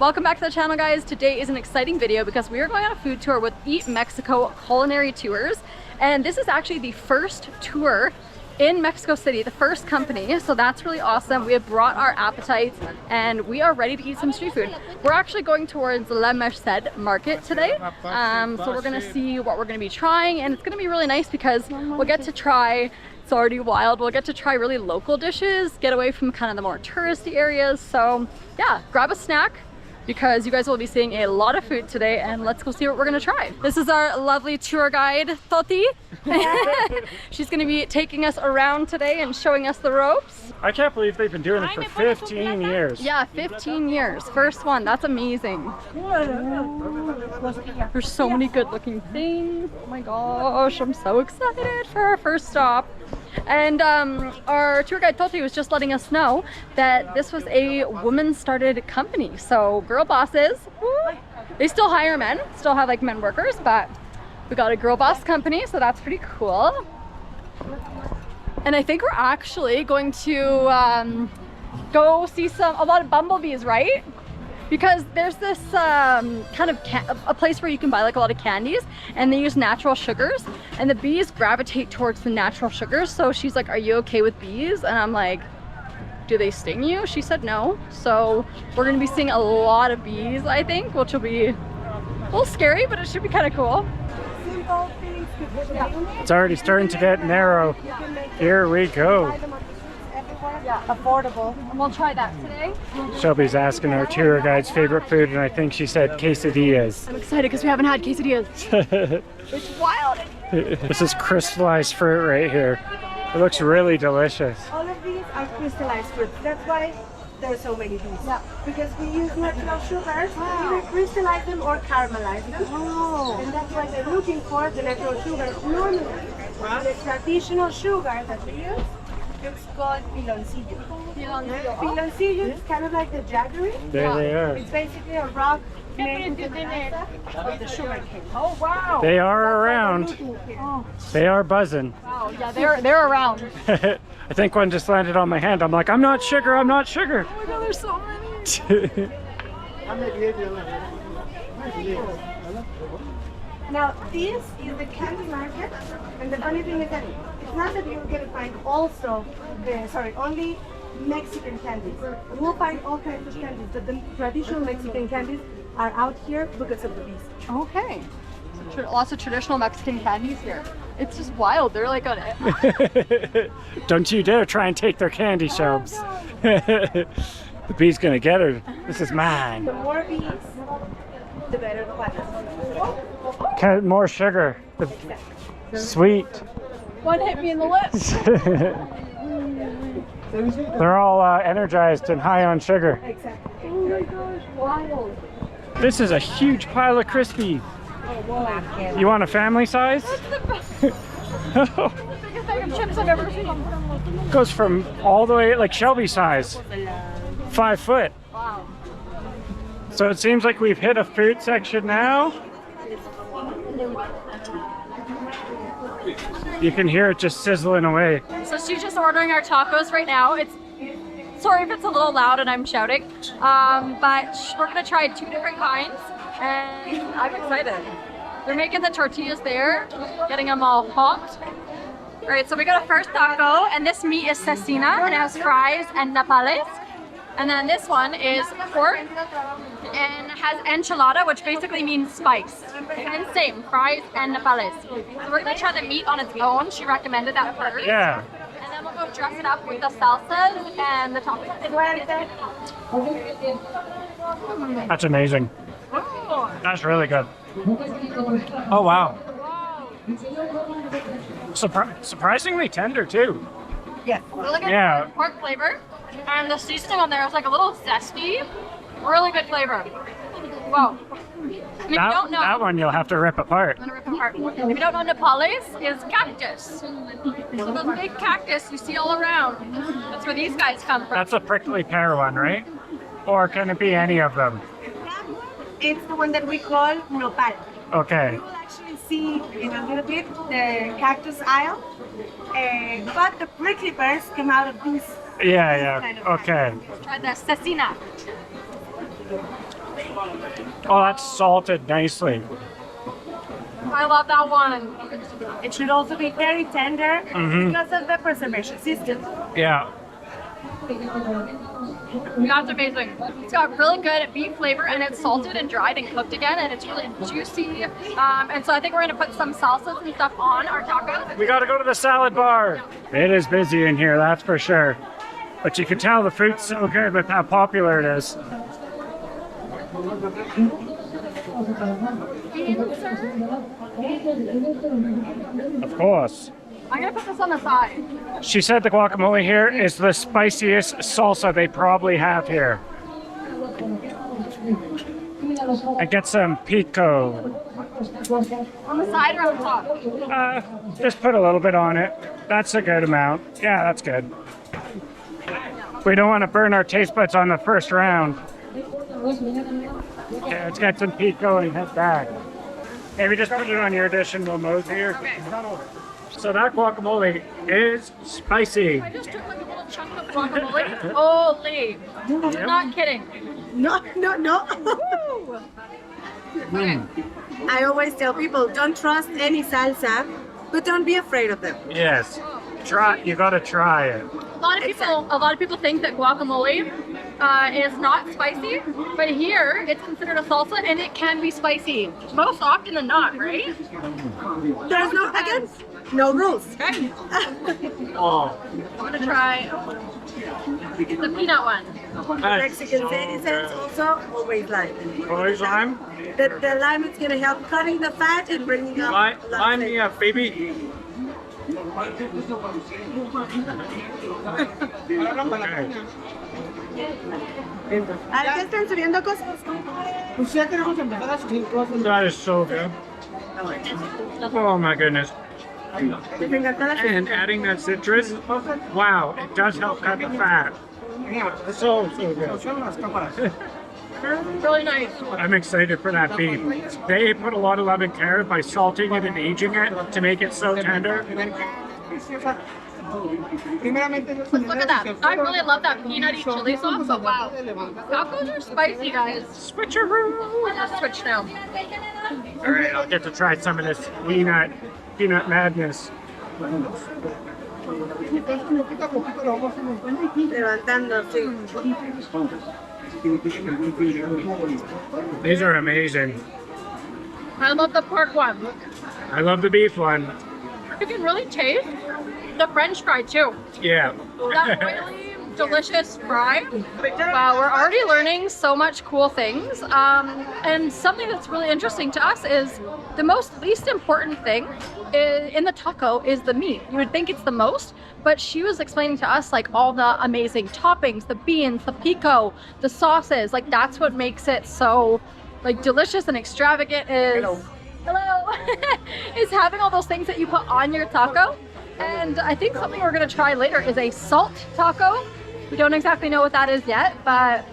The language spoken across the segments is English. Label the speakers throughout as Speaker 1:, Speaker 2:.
Speaker 1: Welcome back to the channel, guys. Today is an exciting video because we are going on a food tour with Eat Mexico Culinary Tours, and this is actually the first tour in Mexico City, the first company, so that's really awesome. We have brought our appetites and we are ready to eat some street food. We're actually going towards La Merced Market today, so we're gonna see what we're gonna be trying, and it's gonna be really nice because we'll get to try, it's already wild, we'll get to try really local dishes, get away from kind of the more touristy areas. So yeah, grab a snack, because you guys will be seeing a lot of food today, and let's go see what we're gonna try. This is our lovely tour guide, Toti. She's gonna be taking us around today and showing us the ropes.
Speaker 2: I can't believe they've been doing it for 15 years.
Speaker 1: Yeah, 15 years. First one, that's amazing. There's so many good looking things. Oh my gosh, I'm so excited for our first stop. And our tour guide Toti was just letting us know that this was a woman-started company. So girl bosses, woo, they still hire men, still have like men workers, but we got a girl boss company, so that's pretty cool. And I think we're actually going to go see a lot of bumblebees, right? Because there's this kind of a place where you can buy like a lot of candies, and they use natural sugars, and the bees gravitate towards the natural sugars. So she's like, are you okay with bees? And I'm like, do they sting you? She said no. So we're gonna be seeing a lot of bees, I think, which will be a little scary, but it should be kind of cool.
Speaker 2: It's already starting to get narrow. Here we go.
Speaker 1: Yeah, affordable. And we'll try that today.
Speaker 2: Shelby's asking our tour guide's favorite food, and I think she said quesadillas.
Speaker 1: I'm excited because we haven't had quesadillas. It's wild.
Speaker 2: This is crystallized fruit right here. It looks really delicious.
Speaker 3: All of these are crystallized fruit. That's why there are so many bees. Yeah. Because we use natural sugars, either crystallize them or caramelize them. Oh. And that's why they're looking for the natural sugar. Normally, the traditional sugar that we use, it's called piloncillo. Piloncillo is kind of like the jaggery.
Speaker 2: There they are.
Speaker 3: It's basically a rock made with the sugar cane.
Speaker 1: Oh wow.
Speaker 2: They are around.
Speaker 1: Oh.
Speaker 2: They are buzzing.
Speaker 1: Wow, yeah, they're around.
Speaker 2: I think one just landed on my hand. I'm like, I'm not sugar, I'm not sugar.
Speaker 1: Oh my god, there's so many.
Speaker 3: Now, this is the candy market, and the funny thing is that it's not that you're going to find also, only Mexican candies. We'll find all kinds of candies, but the traditional Mexican candies are out here because of the bees.
Speaker 1: Okay. So, lots of traditional Mexican candies here. It's just wild. They're like on it.
Speaker 2: Don't you dare try and take their candy shelves. The bee's gonna get her. This is mine.
Speaker 3: The more bees, the better the quality.
Speaker 2: More sugar. Sweet.
Speaker 1: One hit me in the lips.
Speaker 2: They're all energized and high on sugar.
Speaker 3: Exactly.
Speaker 1: Oh my gosh, wild.
Speaker 2: This is a huge pile of crispy.
Speaker 1: Oh, wow.
Speaker 2: You want a family size?
Speaker 1: That's the biggest bag of chips I've ever seen.
Speaker 2: Goes from all the way, like Shelby size. 5 foot.
Speaker 1: Wow.
Speaker 2: So it seems like we've hit a fruit section now. You can hear it just sizzling away.
Speaker 1: So she's just ordering our tacos right now. Sorry if it's a little loud and I'm shouting, but we're gonna try 2 different kinds, and I'm excited. They're making the tortillas there, getting them all hot. All right, so we got a first taco, and this meat is cecina, and it has fries and nopales. And then this one is pork and has enchilada, which basically means spice. And same, fries and nopales. So we're gonna try the meat on its own. She recommended that first.
Speaker 2: Yeah.
Speaker 1: And then we'll go dress it up with the salsas and the toppings.
Speaker 2: That's amazing.
Speaker 1: Oh.
Speaker 2: That's really good. Oh wow. Surprisingly tender too.
Speaker 3: Yes.
Speaker 1: Really good
Speaker 2: Yeah.
Speaker 1: pork flavor. And the seasoning on there is like a little zesty. Really good flavor. Wow. If you don't know,
Speaker 2: That one you'll have to rip apart.
Speaker 1: I'm gonna rip apart. If you don't know, nopales is cactus. So those big cactus you see all around, that's where these guys come from.
Speaker 2: That's a prickly pear one, right? Or can it be any of them?
Speaker 3: It's the one that we call nopal.
Speaker 2: Okay.
Speaker 3: You will actually see in a little bit the cactus aisle, but the prickly pears come out of these.
Speaker 2: Yeah, yeah. Okay.
Speaker 1: Try the cecina.
Speaker 2: Oh, that's salted nicely.
Speaker 1: I love that one.
Speaker 3: It should also be very tender because of the preservation system.
Speaker 2: Yeah.
Speaker 1: That's amazing. It's got really good beef flavor and it's salted and dried and cooked again and it's really juicy. And so I think we're gonna put some salsas and stuff on our tacos.
Speaker 2: We gotta go to the salad bar. It is busy in here, that's for sure. But you can tell the food's so good with how popular it is. Of course.
Speaker 1: I'm gonna put this on the side.
Speaker 2: She said the guacamole here is the spiciest salsa they probably have here. And get some pico.
Speaker 1: On the side or on the top?
Speaker 2: Just put a little bit on it. That's a good amount. Yeah, that's good. We don't want to burn our taste buds on the first round. Okay, let's get some pico and head back. Maybe just put it on your dish and we'll mosey here.
Speaker 1: Okay.
Speaker 2: So that guacamole is spicy.
Speaker 1: I just took like a little chunk of guacamole. Holy. I'm not kidding.
Speaker 3: No.
Speaker 1: Okay.
Speaker 3: I always tell people, don't trust any salsa, but don't be afraid of them.
Speaker 2: Yes. You gotta try it.
Speaker 1: A lot of people think that guacamole is not spicy, but here it's considered a salsa and it can be spicy. Most often than not, right?
Speaker 3: There's no rules.
Speaker 1: Okay.
Speaker 2: Oh.
Speaker 1: I'm gonna try the peanut one.
Speaker 3: Mexican citizens also always lime.
Speaker 2: Always lime?
Speaker 3: The lime is going to help cutting the fat and bringing up
Speaker 2: Lime me up, baby.
Speaker 3: ¿Ahora ya están subiendo cosas?
Speaker 2: That is so good. Oh my goodness. And adding that citrus, wow, it does help cut the fat. So good.
Speaker 1: Really nice.
Speaker 2: I'm excited for that beef. They put a lot of love and care by salting it and aging it to make it so tender.
Speaker 1: Look at that. I really love that peanutty chili sauce, but wow. Tacos are spicy, guys.
Speaker 2: Switcheroo!
Speaker 1: I'm gonna switch now.
Speaker 2: All right, I'll get to try some of this peanut madness.
Speaker 3: Levantando, sí.
Speaker 2: These are amazing.
Speaker 1: I love the pork one.
Speaker 2: I love the beef one.
Speaker 1: You can really taste the French fry too.
Speaker 2: Yeah.
Speaker 1: That really delicious fry. Wow, we're already learning so much cool things. And something that's really interesting to us is the least important thing in the taco is the meat. You would think it's the most, but she was explaining to us like all the amazing toppings, the beans, the pico, the sauces, like that's what makes it so like delicious and extravagant is hello is having all those things that you put on your taco. And I think something we're gonna try later is a salt taco. We don't exactly know what that is yet, but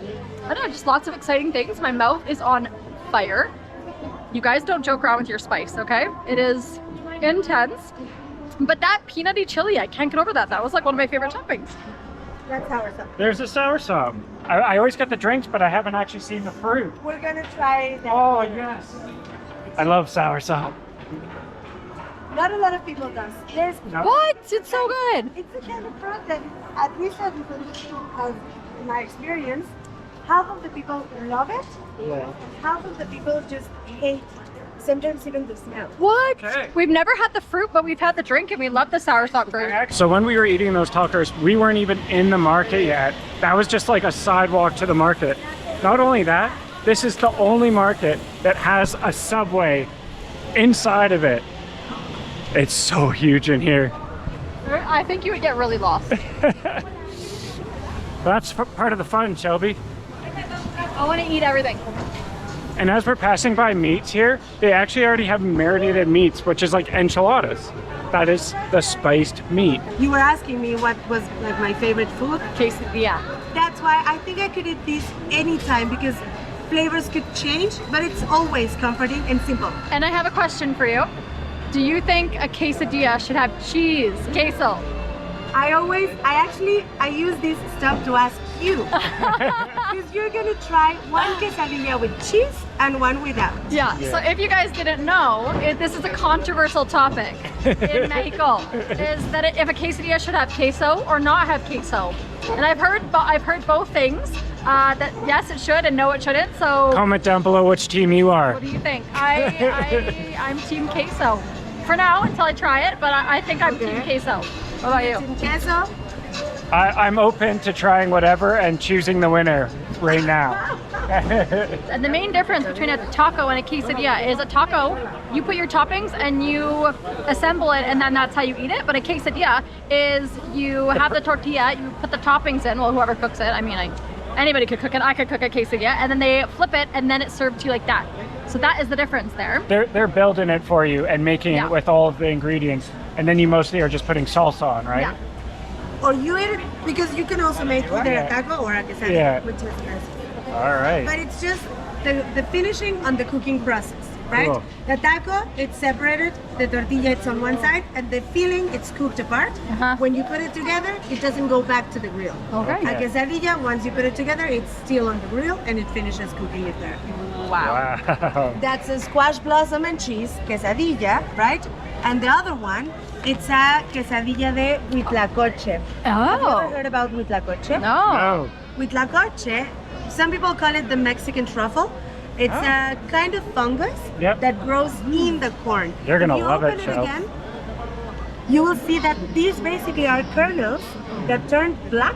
Speaker 1: I don't know, just lots of exciting things. My mouth is on fire. You guys don't joke around with your spice, okay? It is intense. But that peanutty chili, I can't get over that. That was like one of my favorite toppings.
Speaker 3: That's soursop.
Speaker 2: There's the soursop. I always get the drinks, but I haven't actually seen the fruit.
Speaker 3: We're gonna try that.
Speaker 2: Oh, yes. I love soursop.
Speaker 3: Not a lot of people does. There's
Speaker 1: What? It's so good.
Speaker 3: It's the kind of fruit that, at least as in my experience, half of the people love it,
Speaker 2: Yeah.
Speaker 3: half of the people just hate, sometimes even the smell.
Speaker 1: What?
Speaker 2: Okay.
Speaker 1: We've never had the fruit, but we've had the drink and we love the soursop fruit.
Speaker 2: So when we were eating those tacos, we weren't even in the market yet. That was just like a sidewalk to the market. Not only that, this is the only market that has a Subway inside of it. It's so huge in here.
Speaker 1: I think you would get really lost.
Speaker 2: That's part of the fun, Shelby.
Speaker 1: I want to eat everything.
Speaker 2: And as we're passing by meats here, they actually already have marinated meats, which is like enchiladas. That is the spiced meat.
Speaker 3: You were asking me what was like my favorite food.
Speaker 1: Quesadilla.
Speaker 3: That's why I think I could eat this anytime because flavors could change, but it's always comforting and simple.
Speaker 1: And I have a question for you. Do you think a quesadilla should have cheese, queso?
Speaker 3: I use this stuff to ask you. Because you're gonna try one quesadilla with cheese and one without.
Speaker 1: Yeah, so if you guys didn't know, this is a controversial topic in Mexico, is that if a quesadilla should have queso or not have queso. And I've heard both things, that yes it should and no it shouldn't, so
Speaker 2: Comment down below which team you are.
Speaker 1: what do you think? I'm team queso. For now, until I try it, but I think I'm team queso. What about you?
Speaker 3: Queso.
Speaker 2: I'm open to trying whatever and choosing the winner right now.
Speaker 1: And the main difference between a taco and a quesadilla is a taco, you put your toppings and you assemble it and then that's how you eat it. But a quesadilla is you have the tortilla, you put the toppings in, well, whoever cooks it. I mean, anybody could cook it. I could cook a quesadilla and then they flip it and then it's served to you like that. So that is the difference there.
Speaker 2: They're building it for you and making
Speaker 1: Yeah.
Speaker 2: it with all of the ingredients. And then you mostly are just putting salsa on, right?
Speaker 1: Yeah.
Speaker 3: Or you eat it, because you can also make either a taco or a quesadilla,
Speaker 2: Yeah.
Speaker 3: which is nice.
Speaker 2: All right.
Speaker 3: But it's just the finishing on the cooking process, right?
Speaker 2: Cool.
Speaker 3: The taco, it's separated, the tortilla it's on one side, and the filling, it's cooked apart.
Speaker 1: Uh-huh.
Speaker 3: When you put it together, it doesn't go back to the grill.
Speaker 1: Okay.
Speaker 3: A quesadilla, once you put it together, it's still on the grill and it finishes cooking it there.
Speaker 1: Wow.
Speaker 2: Wow.
Speaker 3: That's a squash blossom and cheese quesadilla, right? And the other one, it's a quesadilla de huitlacoche. Have you ever
Speaker 1: Oh.
Speaker 3: heard about huitlacoche?
Speaker 1: No.
Speaker 2: Oh,
Speaker 3: Huitlacoche, some people call it the Mexican truffle. It's a kind of fungus
Speaker 2: Yep.
Speaker 3: that grows in the corn.
Speaker 2: You're gonna
Speaker 3: If you
Speaker 2: love
Speaker 3: open
Speaker 2: it, Shel.
Speaker 3: again, you will see that these basically are kernels that turn black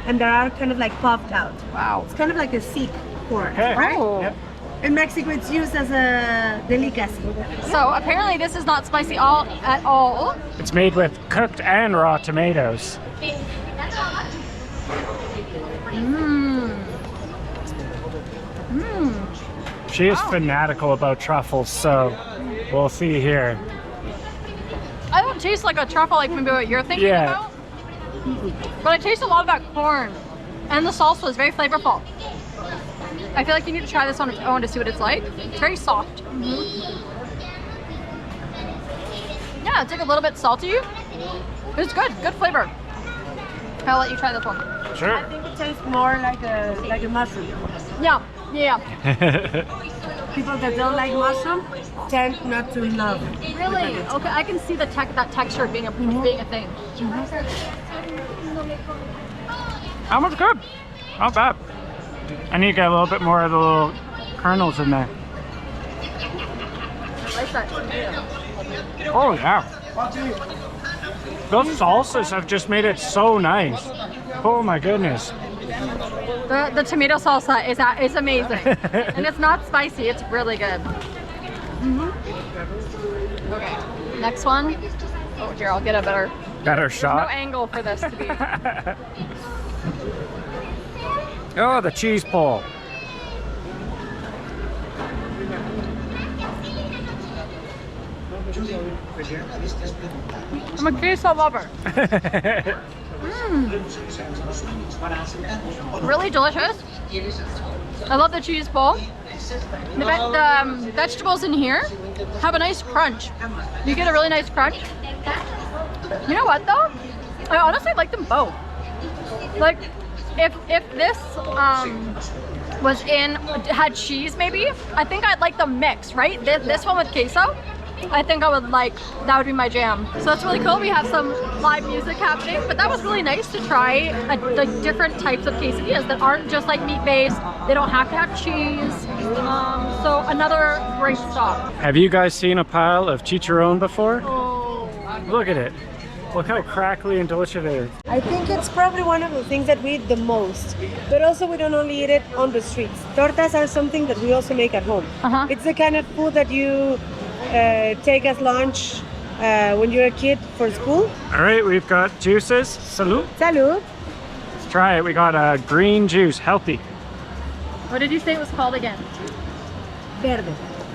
Speaker 3: and they are kind of like puffed out.
Speaker 1: Wow.
Speaker 3: It's kind of like a seed corn,
Speaker 2: okay.
Speaker 3: right?
Speaker 1: Oh.
Speaker 2: Yep.
Speaker 3: In Mexico, it's used as a delicacy.
Speaker 1: So apparently this is not spicy at all.
Speaker 2: It's made with cooked and raw tomatoes. She is fanatical about truffles, so we'll see here.
Speaker 1: I don't taste like a truffle like maybe what you're thinking
Speaker 2: Yeah.
Speaker 1: about. But I taste a lot of that corn. And the salsa is very flavorful. I feel like you need to try this on its own to see what it's like. It's very soft. Yeah, it's like a little bit salty. It's good, good flavor. I'll let you try this one.
Speaker 3: I
Speaker 2: Sure.
Speaker 3: think it tastes more like a mushroom.
Speaker 1: Yeah, yeah.
Speaker 3: People that don't like mushroom tend not to love it.
Speaker 1: Really? Okay, I can see that texture being a thing.
Speaker 2: That one's good. Not bad. I need to get a little bit more of the little kernels in there.
Speaker 1: I like that tomato.
Speaker 2: Oh yeah. Those salsas have just made it so nice. Oh my goodness.
Speaker 1: The tomato salsa is amazing. And it's not spicy, it's really good. Okay, next one. Oh, here, I'll get a better,
Speaker 2: Better
Speaker 1: no
Speaker 2: shot.
Speaker 1: angle for this to be.
Speaker 2: Oh, the cheese pull.
Speaker 1: I'm a queso lover. Really delicious. I love the cheese bowl. The vegetables in here have a nice crunch. You get a really nice crunch. You know what though? I honestly like them both. Like, if this had cheese maybe, I think I'd like the mix, right? This one with queso, I think that would be my jam. So that's really cool. We have some live music happening, but that was really nice to try the different types of quesadillas that aren't just like meat-based. They don't have to have cheese. So another great stop.
Speaker 2: Have you guys seen a pile of chicharron before?
Speaker 1: Oh.
Speaker 2: Look at it. Look how crackly and delicious it is.
Speaker 3: I think it's probably one of the things that we eat the most. But also we don't only eat it on the streets. Tortas are something that we also make at home.
Speaker 1: Uh-huh.
Speaker 3: It's the kind of food that you take as lunch when you're a kid for school.
Speaker 2: All right, we've got juices. Salud.
Speaker 3: Salud.
Speaker 2: Let's try it. We got a green juice, healthy.
Speaker 1: What did you say it was called again?
Speaker 3: Verde.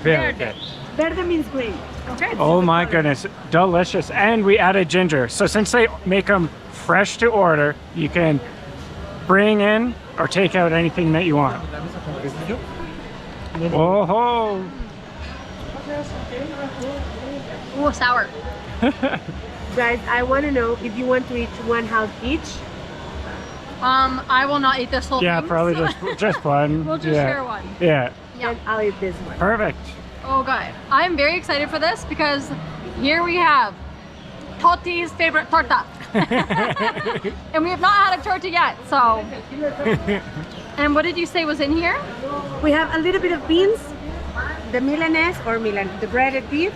Speaker 2: Very
Speaker 1: Verde.
Speaker 2: good.
Speaker 3: Verde means green.
Speaker 1: Okay.
Speaker 2: Oh my goodness, delicious. And we added ginger. So since they make them fresh to order, you can bring in or take out anything that you want. Whoa.
Speaker 1: Ooh, sour.
Speaker 3: Guys, I want to know if you want to eat one half each
Speaker 1: I will not eat this whole
Speaker 2: Yeah,
Speaker 1: thing.
Speaker 2: probably
Speaker 1: so-
Speaker 2: just one.
Speaker 1: We'll just
Speaker 2: yeah.
Speaker 1: share one.
Speaker 2: Yeah,
Speaker 1: Yeah.
Speaker 3: And I'll eat this one.
Speaker 2: perfect.
Speaker 1: Oh, good. I'm very excited for this because here we have Totti's favorite torta. And we have not had a torta yet, so. And what did you say was in here?
Speaker 3: We have a little bit of beans, the Milanese or the breaded beef,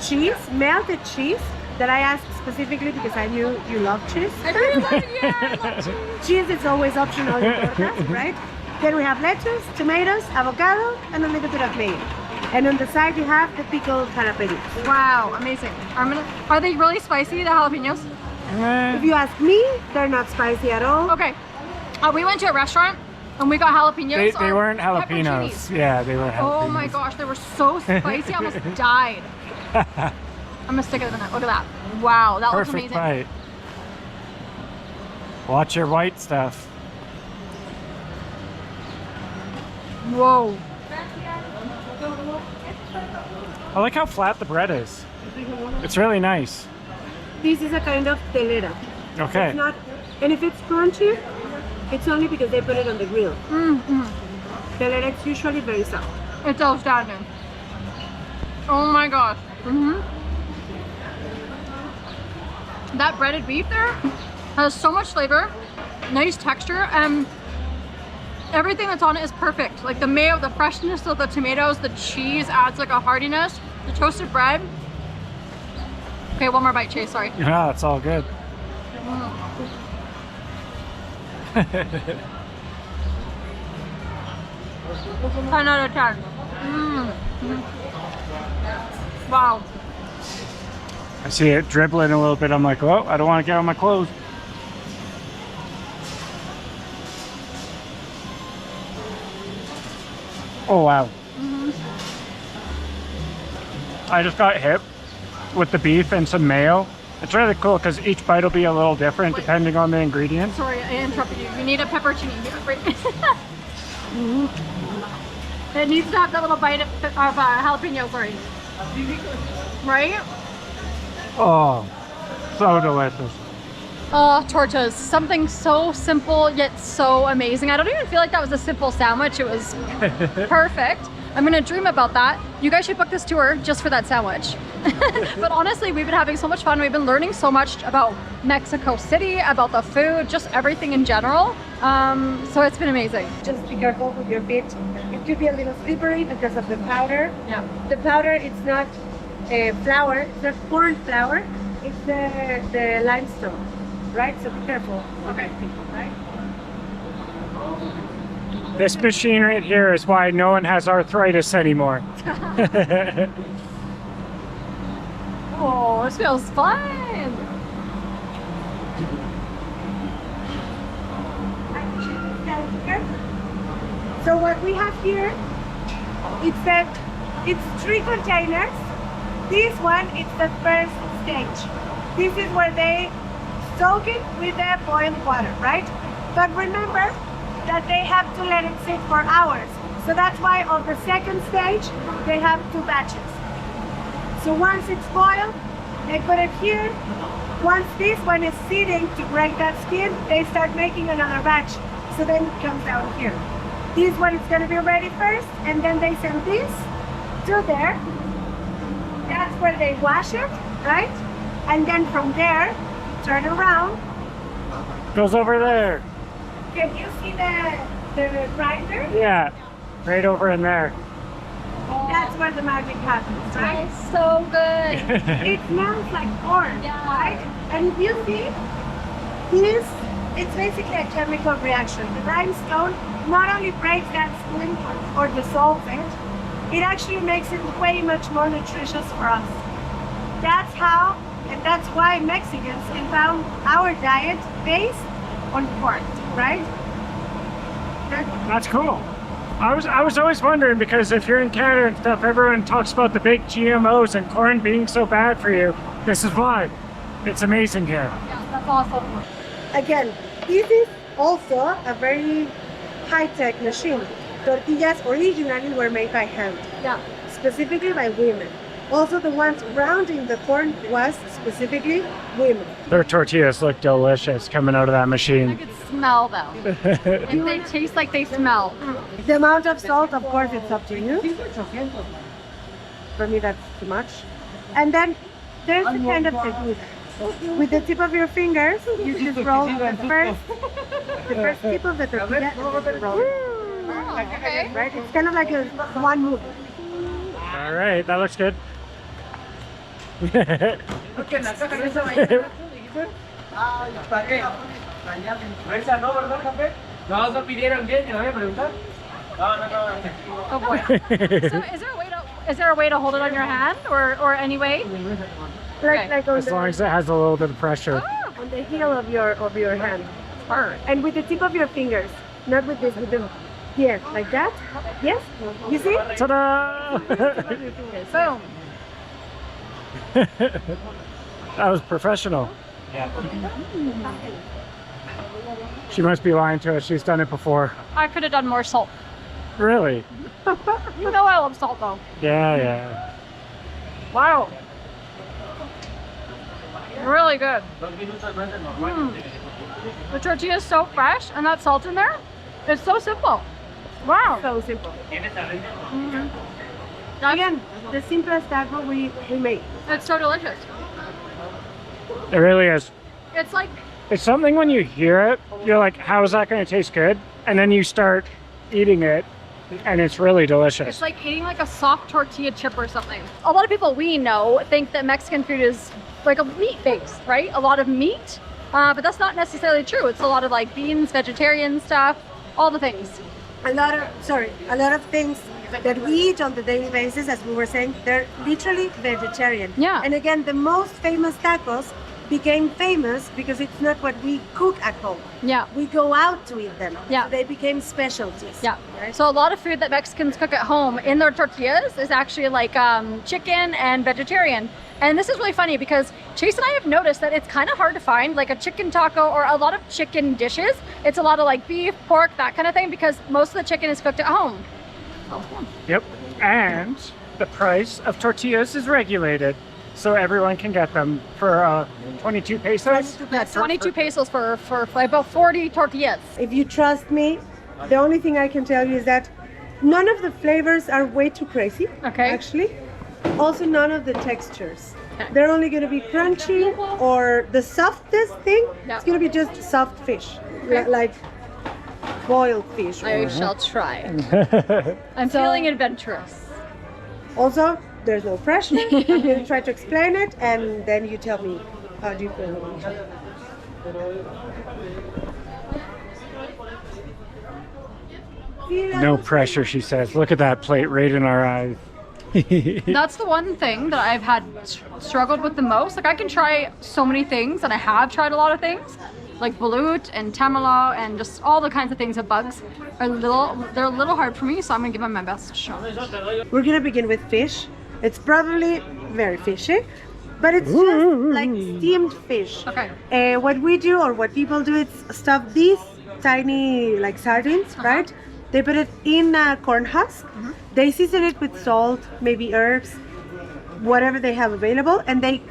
Speaker 3: cheese, melted cheese that I asked specifically because I knew you love cheese.
Speaker 1: I really love it. Yeah, I love cheese.
Speaker 3: Cheese is always optional in tortas, right? Then we have lettuce, tomatoes, avocado, and a little bit of mayo. And on the side you have the pickled jalapenos.
Speaker 1: Wow, amazing. Are they really spicy, the jalapenos?
Speaker 3: If you ask me, they're not spicy at all.
Speaker 1: Okay. We went to a restaurant and we got jalapenos.
Speaker 2: They
Speaker 1: or
Speaker 2: weren't
Speaker 1: pepperoncinis.
Speaker 2: jalapenos. Yeah, they were jalapenos.
Speaker 1: Oh my gosh, they were so spicy, I almost died. I'm gonna stick it in a minute. Look at that. Wow, that looks
Speaker 2: Perfect
Speaker 1: amazing.
Speaker 2: bite. Watch your white stuff.
Speaker 1: Whoa.
Speaker 2: I like how flat the bread is. It's really nice.
Speaker 3: This is a kind of telera.
Speaker 2: Okay.
Speaker 3: It's not, and if it's crunchy, it's only because they put it on the grill. Telera is usually very soft.
Speaker 1: It's outstanding. Oh my gosh. That breaded beef there has so much flavor, nice texture, and everything that's on it is perfect. Like the mayo, the freshness of the tomatoes, the cheese adds like a heartiness, the toasted bread. Okay, one more bite, Chase, sorry.
Speaker 2: Yeah, it's all good.
Speaker 1: 10 out of 10. Wow.
Speaker 2: I see it dribbling a little bit. I'm like, oh, I don't want to get on my clothes. Oh, wow. I just got hit with the beef and some mayo. It's really cool because each bite will be a little different depending on the ingredients.
Speaker 1: Sorry, I interrupted you. You need a pepperoni here, right? It needs to have that little bite of jalapeno, sorry. Right?
Speaker 2: Oh, so delicious.
Speaker 1: Oh, tortas. Something so simple yet so amazing. I don't even feel like that was a simple sandwich. It was perfect. I'm gonna dream about that. You guys should book this tour just for that sandwich. But honestly, we've been having so much fun. We've been learning so much about Mexico City, about the food, just everything in general. So it's been amazing.
Speaker 3: Just be careful with your feet. It could be a little slippery because of the powder.
Speaker 1: Yeah.
Speaker 3: The powder, it's not flour, it's not corn flour, it's the limestone, right? So be careful.
Speaker 1: Okay.
Speaker 3: Right?
Speaker 2: This machine right here is why no one has arthritis anymore.
Speaker 1: Oh, this feels fun.
Speaker 3: So what we have here, it's 3 containers. This one is the first stage. This is where they soak it with the boiled water, right? But remember that they have to let it sit for hours. So that's why on the second stage, they have 2 batches. So once it's boiled, they put it here. Once this one is sitting to break that skin, they start making another batch. So then it comes down here. This one is gonna be ready first, and then they send this to there. That's where they wash it, right? And then from there, turn around.
Speaker 2: Goes over there.
Speaker 3: Can you see the grinder?
Speaker 2: Yeah, right over in there.
Speaker 3: That's where the magic happens, right?
Speaker 1: It's so good.
Speaker 3: It smells like corn,
Speaker 1: Yeah.
Speaker 3: right? And if you see, it's basically a chemical reaction. The limestone not only breaks that skin or dissolves it, it actually makes it way much more nutritious for us. That's how, and that's why Mexicans can found our diet based on corn, right?
Speaker 2: That's cool. I was always wondering because if you're in Canada and stuff, everyone talks about the big GMOs and corn being so bad for you. This is why. It's amazing here.
Speaker 1: Yeah, that's awesome.
Speaker 3: Again, this is also a very high-tech machine. Tortillas originally were made by hand,
Speaker 1: Yeah.
Speaker 3: specifically by women. Also, the ones rounding the corn was specifically women.
Speaker 2: Their tortillas look delicious coming out of that
Speaker 1: I
Speaker 2: machine.
Speaker 1: could smell them. And they taste like they smell.
Speaker 3: The amount of salt, of course, it's up to you. For me, that's too much. And then there's a kind of technique. With the tip of your fingers, you just roll the first tip of the tortilla. Roll.
Speaker 1: Oh, okay.
Speaker 3: Right? It's kind of like a one move.
Speaker 2: All right, that looks good.
Speaker 1: Oh boy. So is there a way to hold it on your hand or any way?
Speaker 3: Like
Speaker 2: As long as it has a little bit of pressure.
Speaker 3: on the heel of your hand. And with the tip of your fingers. Not with this, with the here, like that. Yes? You see?
Speaker 2: Ta-da!
Speaker 1: Boom.
Speaker 2: That was professional. She must be lying to us. She's done it before.
Speaker 1: I could have done more salt.
Speaker 2: Really?
Speaker 1: You know I love salt though.
Speaker 2: Yeah, yeah.
Speaker 1: Wow. Really good. The tortilla is so fresh and that salt in there, it's so simple. Wow.
Speaker 3: So simple.
Speaker 1: Mhm.
Speaker 3: Again, the simplest taco we make.
Speaker 1: It's so delicious.
Speaker 2: It really is.
Speaker 1: It's like,
Speaker 2: It's something when you hear it, you're like, how is that going to taste good? And then you start eating it, and it's really delicious.
Speaker 1: it's like eating like a soft tortilla chip or something. A lot of people we know think that Mexican food is like a meat based, right? A lot of meat, but that's not necessarily true. It's a lot of like beans, vegetarian stuff, all the things.
Speaker 3: A lot of things that we eat on the daily basis, as we were saying, they're literally vegetarian.
Speaker 1: Yeah.
Speaker 3: And again, the most famous tacos became famous because it's not what we cook at home.
Speaker 1: Yeah.
Speaker 3: We go out to eat them.
Speaker 1: Yeah.
Speaker 3: So they became specialties.
Speaker 1: Yeah.
Speaker 3: Right?
Speaker 1: So a lot of food that Mexicans cook at home in their tortillas is actually like chicken and vegetarian. And this is really funny because Chase and I have noticed that it's kind of hard to find like a chicken taco or a lot of chicken dishes. It's a lot of like beef, pork, that kind of thing because most of the chicken is cooked at home.
Speaker 2: Yep. And the price of tortillas is regulated, so everyone can get them for 22 pesos.
Speaker 1: That's 22 pesos for about 40 tortillas.
Speaker 3: If you trust me, the only thing I can tell you is that none of the flavors are way too crazy.
Speaker 1: Okay.
Speaker 3: Actually. Also, none of the textures.
Speaker 1: Okay.
Speaker 3: They're only going to be crunchy, or the softest thing.
Speaker 1: Yeah.
Speaker 3: It's going to be just soft fish, like boiled fish.
Speaker 1: I shall try. I'm feeling adventurous.
Speaker 3: Also, there's no pressure. I'm going to try to explain it, and then you tell me how do you feel about it.
Speaker 2: No pressure, she says. Look at that plate right in our eyes.
Speaker 1: That's the one thing that I've had struggled with the most. Like I can try so many things, and I have tried a lot of things, like balut and tamalo and just all the kinds of things that bugs are they're a little hard for me. So I'm gonna give them my best shot.
Speaker 3: We're going to begin with fish. It's probably very fishy, but it's just like steamed fish.
Speaker 1: Okay.
Speaker 3: What we do, or what people do, is stuff these tiny like sardines, right? They put it in a corn husk. They season it with salt, maybe herbs, whatever they have available, and they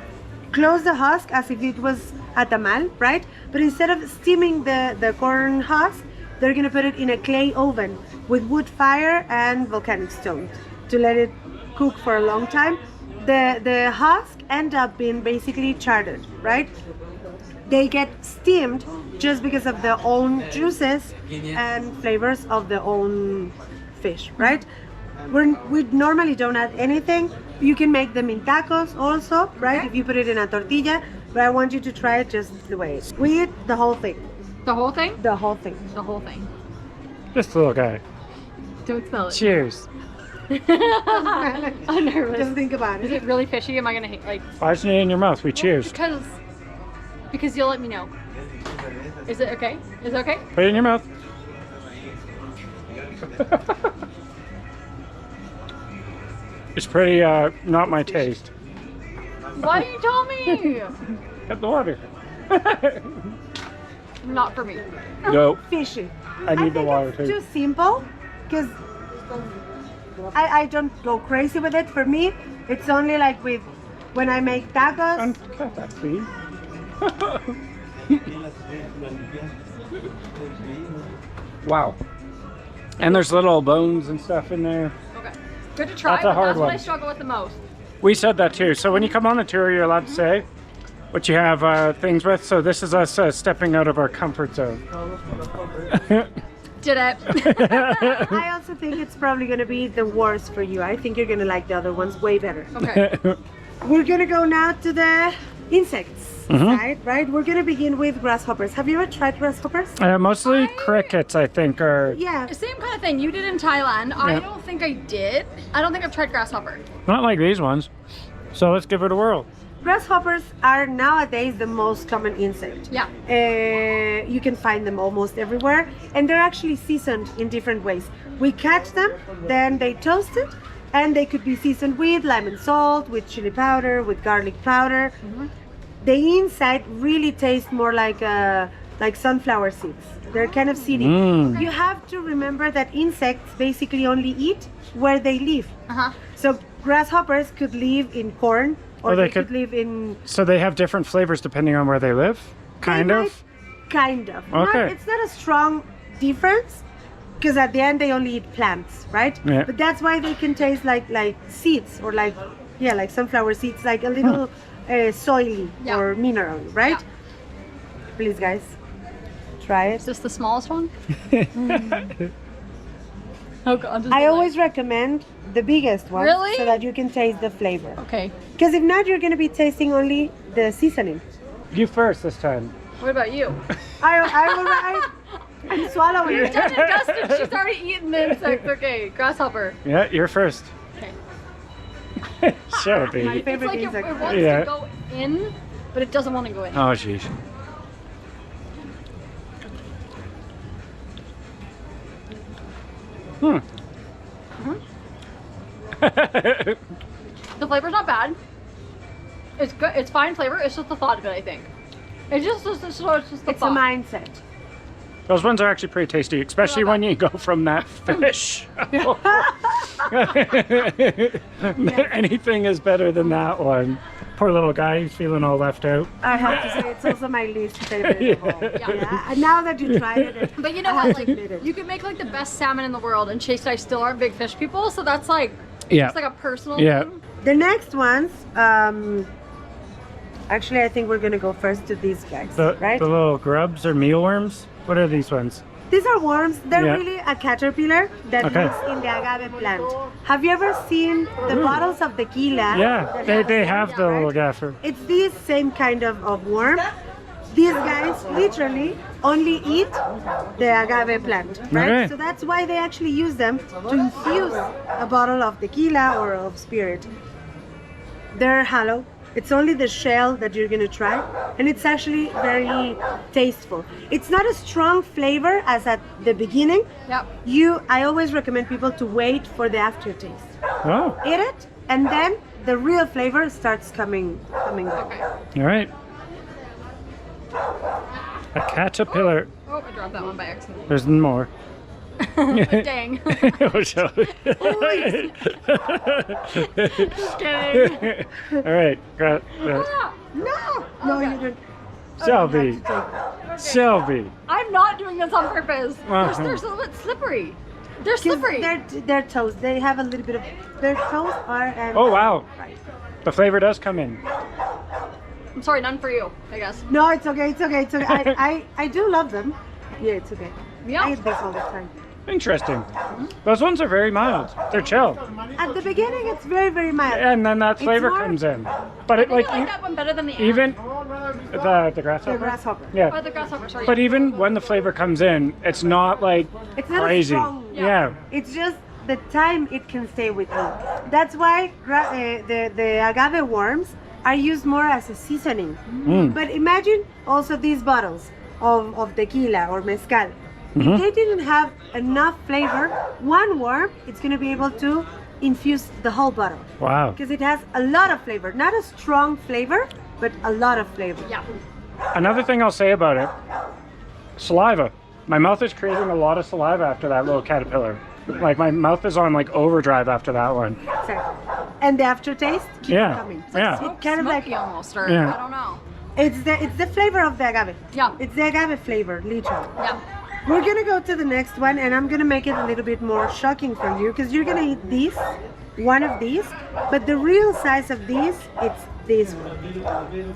Speaker 3: close the husk as if it was a tamal, right? But instead of steaming the corn husk, they're gonna put it in a clay oven with wood fire and volcanic stone to let it cook for a long time. The husk end up being basically charred, right? They get steamed just because of their own juices and flavors of their own fish, right? We normally don't add anything. You can make them in tacos also, right? If you put it in a tortilla, but I want you to try it just the way it is. We eat the whole thing.
Speaker 1: The whole thing?
Speaker 3: The whole thing.
Speaker 1: The whole thing.
Speaker 2: This little guy.
Speaker 1: Don't smell it.
Speaker 2: Cheers.
Speaker 1: I'm nervous.
Speaker 3: Just think about
Speaker 1: Is
Speaker 3: it.
Speaker 1: it really fishy? Am I gonna hate like?
Speaker 2: Why isn't it in your mouth? We cheers.
Speaker 1: Because you'll let me know. Is it okay? Is it okay?
Speaker 2: Put it in your mouth. It's pretty, not my taste.
Speaker 1: Why didn't you tell me?
Speaker 2: Get the water.
Speaker 1: Not for me.
Speaker 2: Nope.
Speaker 3: Fishy.
Speaker 2: I need the
Speaker 3: think
Speaker 2: water
Speaker 3: it's
Speaker 2: too.
Speaker 3: too simple because I don't go crazy with it. For me, it's only like with when I make tacos.
Speaker 2: Uncut that, please. Wow. And there's little bones and stuff in there.
Speaker 1: Okay. Good to try,
Speaker 2: That's a
Speaker 1: but
Speaker 2: hard
Speaker 1: that's what
Speaker 2: one.
Speaker 1: I struggle with the most.
Speaker 2: We said that too. So when you come on the tour, you're allowed to say what you have things with. So this is us stepping out of our comfort zone.
Speaker 1: Did it?
Speaker 3: I also think it's probably going to be the worst for you. I think you're going to like the other ones way better.
Speaker 1: Okay.
Speaker 3: We're going to go now to the insects side, right? We're going to begin with grasshoppers. Have you ever tried grasshoppers?
Speaker 2: Mostly crickets, I think, are
Speaker 3: Yeah.
Speaker 1: Same kind of thing you did in Thailand. I don't think I did. I don't think I've tried grasshopper.
Speaker 2: not like these ones. So let's give it a whirl.
Speaker 3: Grasshoppers are nowadays the most common insect.
Speaker 1: Yeah.
Speaker 3: You can find them almost everywhere, and they're actually seasoned in different ways. We catch them, then they toast it, and they could be seasoned with lime and salt, with chili powder, with garlic powder. The inside really tastes more like sunflower seeds. They're kind of seedy. You have to remember that insects basically only eat where they live. So grasshoppers could live in corn, or they could live in.
Speaker 2: So they have different flavors depending on where they live? Kind
Speaker 3: They
Speaker 2: of?
Speaker 3: might- Kind of.
Speaker 2: Okay.
Speaker 3: It's not a strong difference, because at the end they only eat plants, right?
Speaker 2: Yeah.
Speaker 3: But that's why they can taste like seeds, or like sunflower seeds, like a little soily
Speaker 1: Yeah.
Speaker 3: or mineral, right?
Speaker 1: Yeah.
Speaker 3: Please, guys, try it.
Speaker 1: Is this the smallest one? Oh god.
Speaker 3: I always recommend the biggest one,
Speaker 1: Really?
Speaker 3: so that you can taste the flavor.
Speaker 1: Okay.
Speaker 3: Because if not, you're going to be tasting only the seasoning.
Speaker 2: You first this time.
Speaker 1: What about you?
Speaker 3: I'm swallowing it.
Speaker 1: Dustin, she's already eaten the insect. Okay, grasshopper.
Speaker 2: Yeah, you're first.
Speaker 1: Okay.
Speaker 2: Shelby.
Speaker 3: My
Speaker 1: It's
Speaker 3: favorite
Speaker 1: like it
Speaker 3: insect.
Speaker 1: wants
Speaker 2: Yeah.
Speaker 1: to go in, but it doesn't want to go in.
Speaker 2: Oh, jeez.
Speaker 1: The flavor's not bad. It's good. It's fine flavor. It's just the thought of it, I think. It's just the
Speaker 3: It's a
Speaker 1: thought.
Speaker 3: mindset.
Speaker 2: Those ones are actually pretty tasty, especially when you go from that fish. Anything is better than that one. Poor little guy, he's feeling all left out.
Speaker 3: I have to say, it's also my least favorite of all.
Speaker 1: Yeah.
Speaker 3: Yeah. And now that you tried it,
Speaker 1: But you know
Speaker 3: I
Speaker 1: what?
Speaker 3: have to
Speaker 1: Like,
Speaker 3: admit it.
Speaker 1: you can make like the best salmon in the world, and Chase and I still aren't big fish people, so that's like,
Speaker 2: Yeah.
Speaker 1: it's like a personal
Speaker 2: Yeah.
Speaker 1: thing.
Speaker 3: The next ones, actually, I think we're gonna go first to these guys,
Speaker 2: The,
Speaker 3: right?
Speaker 2: the little grubs or mealworms? What are these ones?
Speaker 3: These are worms. They're
Speaker 2: Yeah.
Speaker 3: really a caterpillar that
Speaker 2: Okay.
Speaker 3: lives in the agave plant. Have you ever seen the bottles of tequila?
Speaker 2: Yeah,
Speaker 3: that
Speaker 2: they have the
Speaker 3: right?
Speaker 2: little gaffer.
Speaker 3: It's this same kind of worm. These guys literally only eat the agave plant, right?
Speaker 2: Okay.
Speaker 3: So that's why they actually use them to infuse a bottle of tequila or of spirit. They're hollow. It's only the shell that you're gonna try, and it's actually very tasteful. It's not a strong flavor as at the beginning.
Speaker 1: Yep.
Speaker 3: I always recommend people to wait for the aftertaste.
Speaker 2: Oh,
Speaker 3: Eat it, and then the real flavor starts coming back.
Speaker 1: Okay.
Speaker 2: all right. A caterpillar.
Speaker 1: Oh, I dropped that one by accident.
Speaker 2: There's more.
Speaker 1: Dang.
Speaker 2: Oh, Shelby.
Speaker 1: Just kidding.
Speaker 2: All right,
Speaker 1: Ah,
Speaker 3: No, you didn't.
Speaker 2: Shelby. Shelby.
Speaker 1: I'm not doing this on purpose.
Speaker 2: Uh-huh.
Speaker 1: They're a little bit slippery. They're
Speaker 3: 'Cause
Speaker 1: slippery.
Speaker 3: They're toast. They have a little bit of their toes are.
Speaker 2: Oh, wow.
Speaker 3: Right.
Speaker 2: The flavor does come in.
Speaker 1: I'm sorry, none for you, I guess.
Speaker 3: No, it's okay. It's okay. It's okay. I do love them. Yeah, it's okay.
Speaker 1: Yeah.
Speaker 3: I eat this all the time.
Speaker 2: Interesting. Those ones are very mild. They're chill.
Speaker 3: At the beginning, it's very, very mild.
Speaker 2: And then that flavor
Speaker 3: more-
Speaker 2: comes in. But
Speaker 1: I
Speaker 2: it
Speaker 1: think
Speaker 2: like
Speaker 1: I like that one better than the
Speaker 2: even the grasshopper.
Speaker 3: The grasshopper.
Speaker 1: Oh,
Speaker 2: Yeah.
Speaker 1: the grasshopper, sorry.
Speaker 2: But even when the flavor comes in, it's not like
Speaker 3: It's not
Speaker 2: crazy.
Speaker 3: strong.
Speaker 2: Yeah.
Speaker 3: It's just the time it can stay with you. That's why the agave worms are used more as a seasoning. But imagine also these bottles of tequila or mezcal. If they didn't have enough flavor, one worm, it's going to be able to infuse the whole bottle.
Speaker 2: Wow.
Speaker 3: Because it has a lot of flavor. Not a strong flavor, but a lot of flavor.
Speaker 1: Yeah.
Speaker 2: Another thing I'll say about it, saliva. My mouth is creating a lot of saliva after that little caterpillar. Like my mouth is on like overdrive after that one.
Speaker 3: Exactly. And the aftertaste keeps
Speaker 2: Yeah,
Speaker 3: coming.
Speaker 2: yeah.
Speaker 3: It kind of like
Speaker 1: Smoky almost, or
Speaker 2: Yeah.
Speaker 1: I don't know.
Speaker 3: it's the flavor of the agave.
Speaker 1: Yeah.
Speaker 3: It's the agave flavor, literally.
Speaker 1: Yeah.
Speaker 3: We're gonna go to the next one, and I'm gonna make it a little bit more shocking for you because you're gonna eat this, one of these, but the real size of these, it's this one.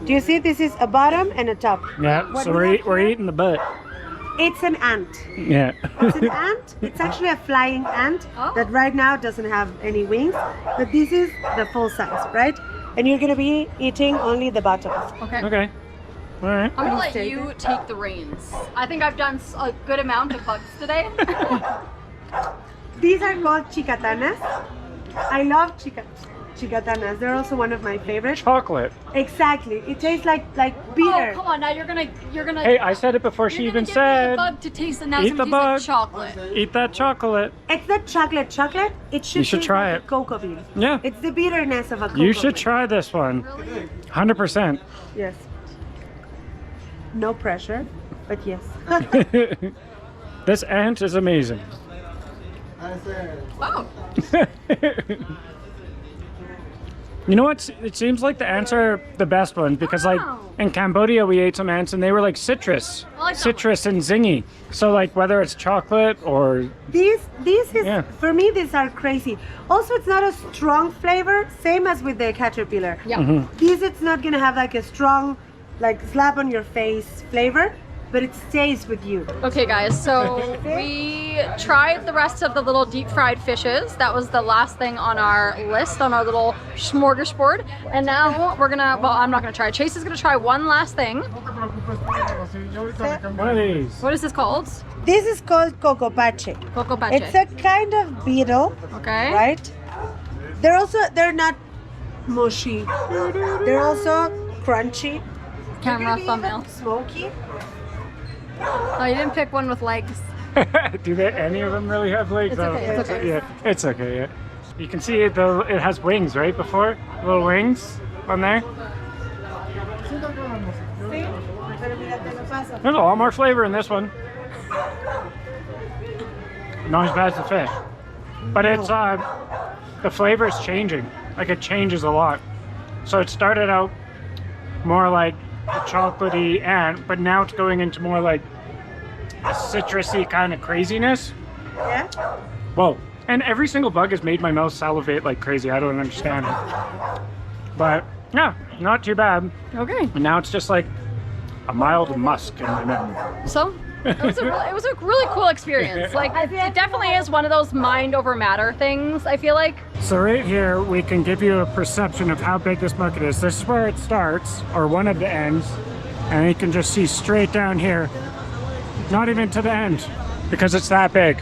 Speaker 3: Do you see? This is a bottom and a top.
Speaker 2: Yeah,
Speaker 3: What
Speaker 2: so
Speaker 3: we have
Speaker 2: we're
Speaker 3: here-
Speaker 2: eating the butt.
Speaker 3: It's an ant.
Speaker 2: Yeah.
Speaker 3: It's an ant. It's actually a flying ant
Speaker 1: Oh.
Speaker 3: that right now doesn't have any wings, but this is the full size, right? And you're gonna be eating only the bottom.
Speaker 1: Okay.
Speaker 2: Okay. All right.
Speaker 1: I'm gonna let
Speaker 3: Take
Speaker 1: you take the reins. I think I've done a good amount of bugs today.
Speaker 3: These are called chicatanas. I love chicatanas. They're also one of my favorites.
Speaker 2: Chocolate.
Speaker 3: Exactly. It tastes like
Speaker 1: Oh,
Speaker 3: beer.
Speaker 1: come on! Now you're gonna.
Speaker 2: Hey, I said it before she
Speaker 1: You're
Speaker 2: even
Speaker 1: gonna give me
Speaker 2: said.
Speaker 1: the bug to taste, and now
Speaker 2: Eat
Speaker 1: it's
Speaker 2: the
Speaker 1: gonna taste
Speaker 2: bug.
Speaker 1: like chocolate.
Speaker 2: Eat that chocolate.
Speaker 3: It's not chocolate. It should
Speaker 2: You should
Speaker 3: taste
Speaker 2: try
Speaker 3: like
Speaker 2: it.
Speaker 3: a cocoa bean.
Speaker 2: Yeah.
Speaker 3: It's the bitterness of a cocoa
Speaker 2: You should
Speaker 3: bean.
Speaker 2: try this one.
Speaker 1: Really?
Speaker 2: 100%.
Speaker 3: Yes. No pressure, but yes.
Speaker 2: This ant is amazing.
Speaker 1: Wow.
Speaker 2: You know what? It seems like the ants are the best ones because, like,
Speaker 1: Oh.
Speaker 2: in Cambodia we ate some ants and they were like citrus,
Speaker 1: I like that
Speaker 2: citrus and zingy. So, like, whether it's chocolate or
Speaker 3: This is
Speaker 2: Yeah.
Speaker 3: for me. These are crazy. Also, it's not a strong flavor. Same as with the caterpillar.
Speaker 1: Yeah.
Speaker 2: Mm-hmm.
Speaker 3: This it's not gonna have like a strong, like slap on your face flavor, but it stays with you.
Speaker 1: Okay, guys. So we tried the rest of the little deep fried fishes. That was the last thing on our list, on our little smorgasbord. And now we're gonna. Well, I'm not gonna try. Chase is gonna try one last thing.
Speaker 2: one of these.
Speaker 1: What is this called?
Speaker 3: This is called cocopache.
Speaker 1: Coco pache.
Speaker 3: It's a kind of beetle,
Speaker 1: Okay.
Speaker 3: right? They're not mushy. They're also crunchy.
Speaker 1: Camera
Speaker 3: They're gonna be
Speaker 1: thumbnail.
Speaker 3: even Smoky.
Speaker 1: Oh, you didn't pick one with legs.
Speaker 2: Do they, any of them really have legs?
Speaker 1: It's okay, it's okay.
Speaker 2: Yeah, it's okay. Yeah. You can see it though. It has wings, right? Before little wings on there. There's a lot more flavor in this one. Not as bad as the fish, but it's the flavor is changing. Like it changes a lot. So it started out more like a chocolatey ant, but now it's going into more like a citrusy kind of craziness.
Speaker 3: Yeah.
Speaker 2: Whoa. And every single bug has made my mouth salivate like crazy. I don't understand it. But yeah, not too bad.
Speaker 1: Okay.
Speaker 2: And now it's just like a mild musk in my mouth.
Speaker 1: So it was a really cool experience. Like it definitely is one of those mind over matter things. I feel like.
Speaker 2: So right here, we can give you a perception of how big this market is. This is where it starts, or one of the ends. And you can just see straight down here. Not even to the end, because it's that big.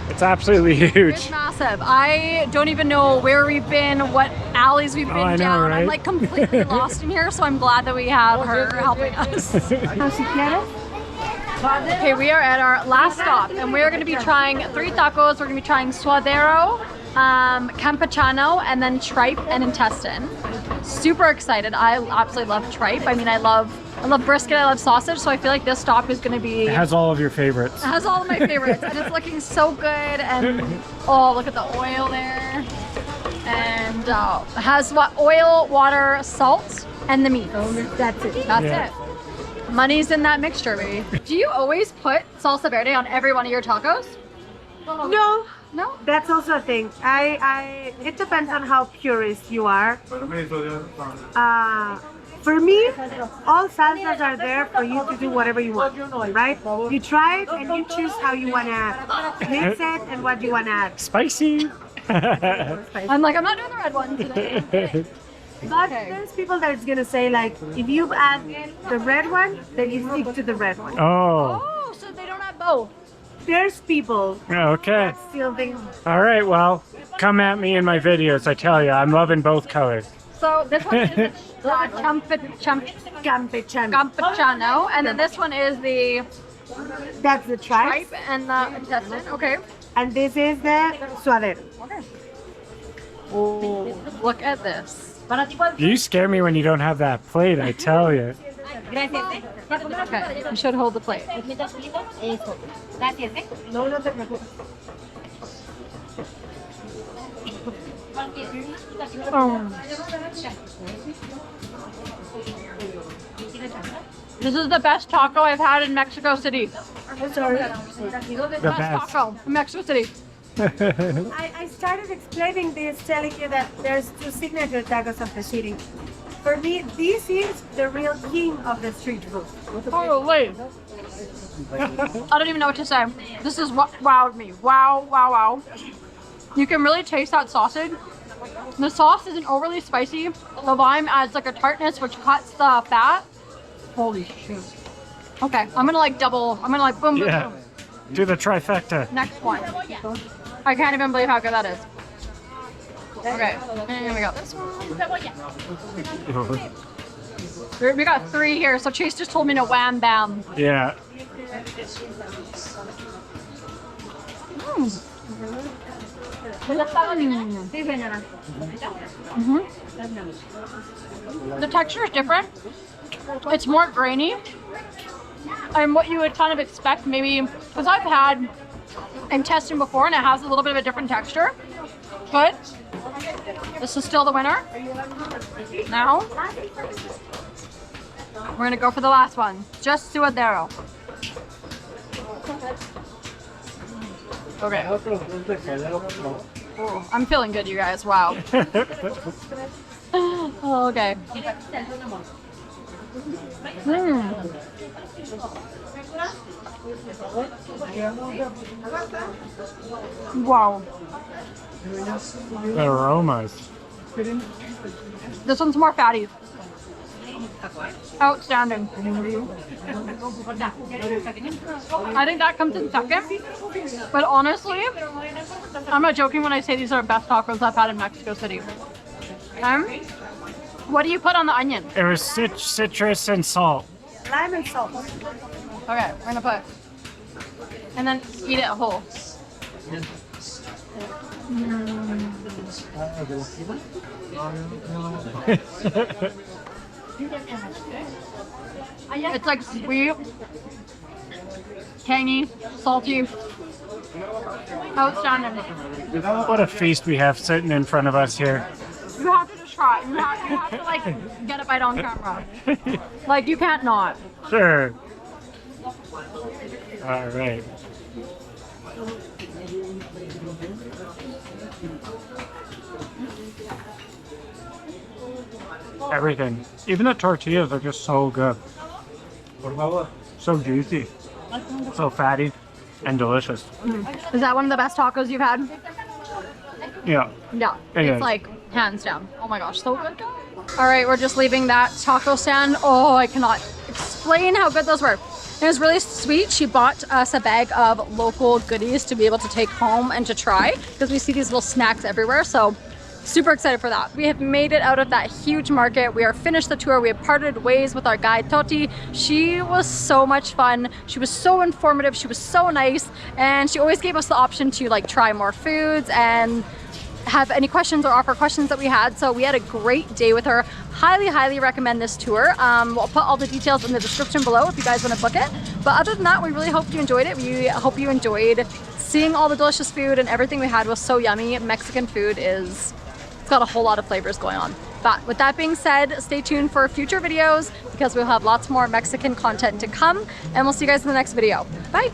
Speaker 2: It's absolutely
Speaker 1: It's
Speaker 2: huge.
Speaker 1: massive. I don't even know where we've been, what alleys we've been
Speaker 2: I know,
Speaker 1: down. I'm
Speaker 2: right?
Speaker 1: like completely lost in here, so I'm glad that we have her helping us. Okay, we are at our last stop, and we're going to be trying 3 tacos. We're going to be trying suadero, campechano, and then tripe and intestine. Super excited. I absolutely love tripe. I mean, I love brisket, I love sausage, so I feel like this stop is going to be...
Speaker 2: It has all of your favorites.
Speaker 1: It has all of my favorites, and it's looking so good. And oh, look at the oil there. And it has what? Oil, water, salt, and the meat.
Speaker 3: That's it.
Speaker 1: That's
Speaker 2: Yeah.
Speaker 1: it. Money's in that mixture, baby. Do you always put salsa verde on every one of your tacos?
Speaker 3: No.
Speaker 1: No?
Speaker 3: That's also a thing. It depends on how purist you are. For me, all salsas are there for you to do whatever you want, right? You try it and you choose how you want to mix it and what you want to add.
Speaker 2: Spicy.
Speaker 1: I'm like, I'm not doing the red one today.
Speaker 3: But there's people that's gonna say like, if you add the red one, then you stick to the red one.
Speaker 2: Oh,
Speaker 1: Oh, so they don't have both.
Speaker 3: There's people
Speaker 2: okay.
Speaker 3: that still think,
Speaker 2: All right, well, come at me in my videos. I tell you, I'm loving both colors.
Speaker 1: So this one is the campechano, and then this one is the
Speaker 3: that's the tripe,
Speaker 1: tripe and the intestine. Okay.
Speaker 3: and this is the suadero.
Speaker 1: Oh, look at this.
Speaker 2: You scare me when you don't have that plate, I tell you.
Speaker 1: Okay, you should hold the plate.
Speaker 3: No, no te preocupes.
Speaker 1: This is the best taco I've had in Mexico City.
Speaker 3: Sorry.
Speaker 2: The
Speaker 1: Best
Speaker 2: best.
Speaker 1: taco in Mexico City.
Speaker 3: I started explaining this, telling you that there's two signature tacos of the city. For me, this is the real king of the street food.
Speaker 1: Holy. I don't even know what to say. This is what wowed me. Wow, wow, wow. You can really taste that sausage. The sauce isn't overly spicy. The lime adds like a tartness which cuts the fat. Holy shit. Okay, I'm gonna like double, I'm gonna like boom, boom,
Speaker 2: Yeah.
Speaker 1: boom.
Speaker 2: Do the trifecta.
Speaker 1: Next one. I can't even believe how good that is. Okay, and here we go. This one. We got 3 here, so Chase just told me to wham bam.
Speaker 2: Yeah.
Speaker 1: The texture is different. It's more grainy. And what you would kind of expect maybe, because I've had intestine before and it has a little bit of a different texture. But this is still the winner. Now, we're gonna go for the last one. Just Suadero. Okay. Oh, I'm feeling good, you guys. Wow. Oh, okay. Wow.
Speaker 2: The aromas.
Speaker 1: This one's more fatty. Outstanding. I think that comes in second. But honestly, I'm not joking when I say these are the best tacos I've had in Mexico City. What do you put on the onion?
Speaker 2: It was citrus and salt.
Speaker 3: Lime and salt.
Speaker 1: Okay, we're gonna put, and then eat it whole. It's like sweet, tangy, salty. Outstanding.
Speaker 2: What a feast we have sitting in front of us here.
Speaker 1: You have to just try. You have to like get a bite on camera. Like you can't not.
Speaker 2: Sure. All right. Everything. Even the tortillas are just so good. So juicy. So fatty and delicious.
Speaker 1: Is that one of the best tacos you've had?
Speaker 2: Yeah.
Speaker 1: Yeah.
Speaker 2: It
Speaker 1: It's
Speaker 2: is.
Speaker 1: like hands down. Oh my gosh, so good. All right, we're just leaving that taco stand. Oh, I cannot explain how good those were. It was really sweet. She bought us a bag of local goodies to be able to take home and to try because we see these little snacks everywhere. So super excited for that. We have made it out of that huge market. We are finished the tour. We have parted ways with our guide Toti. She was so much fun. She was so informative. She was so nice. And she always gave us the option to like try more foods and have any questions or offer questions that we had. So we had a great day with her. Highly, highly recommend this tour. We'll put all the details in the description below if you guys want to book it. But other than that, we really hope you enjoyed it. We hope you enjoyed seeing all the delicious food, and everything we had was so yummy. Mexican food it's got a whole lot of flavors going on. But with that being said, stay tuned for future videos because we'll have lots more Mexican content to come, and we'll see you guys in the next video. Bye.